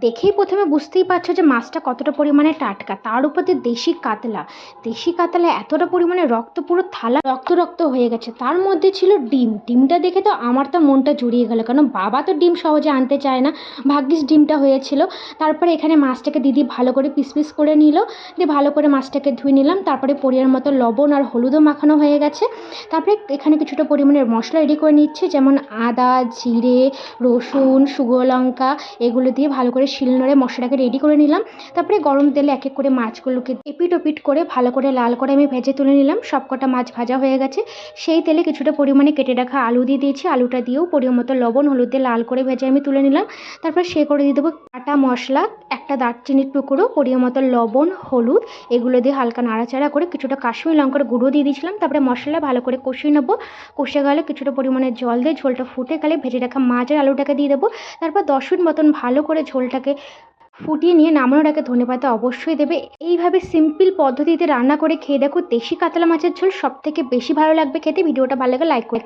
দেখেই প্রথমে বুঝতেই পারছো যে মাছটা কতটা পরিমাণে টাটকা, তার উপর দিয়ে দেশি কাতলা এতটা পরিমাণে রক্ত, পুরো থালা রক্ত রক্ত হয়ে গেছে। তার মধ্যে ছিল ডিমটা দেখে তো আমার তো মনটা জুড়িয়ে গেল, কারণ বাবা তো ডিম সহজে আনতে চায় না। ভাগ্যিস ডিমটা হয়েছিল। তারপরে এখানে মাছটাকে দিদি ভালো করে পিস পিস করে নিল, দিয়ে ভালো করে মাছটাকে ধুয়ে নিলাম। তারপরে পরিমাণ মতো লবণ আর হলুদও মাখানো হয়ে গেছে। তারপরে এখানে কিছুটা পরিমাণের মশলা রেডি করে নিচ্ছে, যেমন আদা, জিরে, রসুন, শুকনো লঙ্কা, এগুলো দিয়ে ভালো করে শিলনোড়ায় মশলাটাকে রেডি করে নিলাম। তারপরে গরম তেলে এক এক করে মাছগুলোকে এপিট ওপিট করে ভালো করে লাল করে আমি ভেজে তুলে নিলাম। সবকটা মাছ ভাজা হয়ে গেছে। সেই তেলে কিছুটা পরিমাণে কেটে রাখা আলু দিয়ে দিয়েছি, আলুটা দিয়েও পরিমাণ মতো লবণ হলুদ দিয়ে লাল করে ভেজে আমি তুলে নিলাম। তারপর সে করে দিয়ে দেবো কাটা মশলা, একটা দারচিনির টুকরো, পরিমাণ মতো লবণ, হলুদ, এগুলো দিয়ে হালকা নাড়াচাড়া করে কিছুটা কাশ্মীরি লঙ্কার গুঁড়ো দিয়ে দিয়েছিলাম। তারপরে মশলা ভালো করে কষিয়ে নেবো। কষে গেলে কিছুটা পরিমাণে জল দিয়ে ঝোলটা ফুটে গেলে ভেজে রাখা মাছ আর আলুটাকে দিয়ে দেবো। তারপর 10 মিনিট মতন ভালো করে ঝোলটাকে ফুটিয়ে নিয়ে নামানোর আগে ধনেপাতা অবশ্যই দেবে। এইভাবে সিম্পল পদ্ধতিতে রান্না করে খেয়ে দেখো, দেশি কাতলা মাছের ঝোল সব থেকে বেশি ভালো লাগবে খেতে। ভিডিওটা ভালো লাগে লাইক করে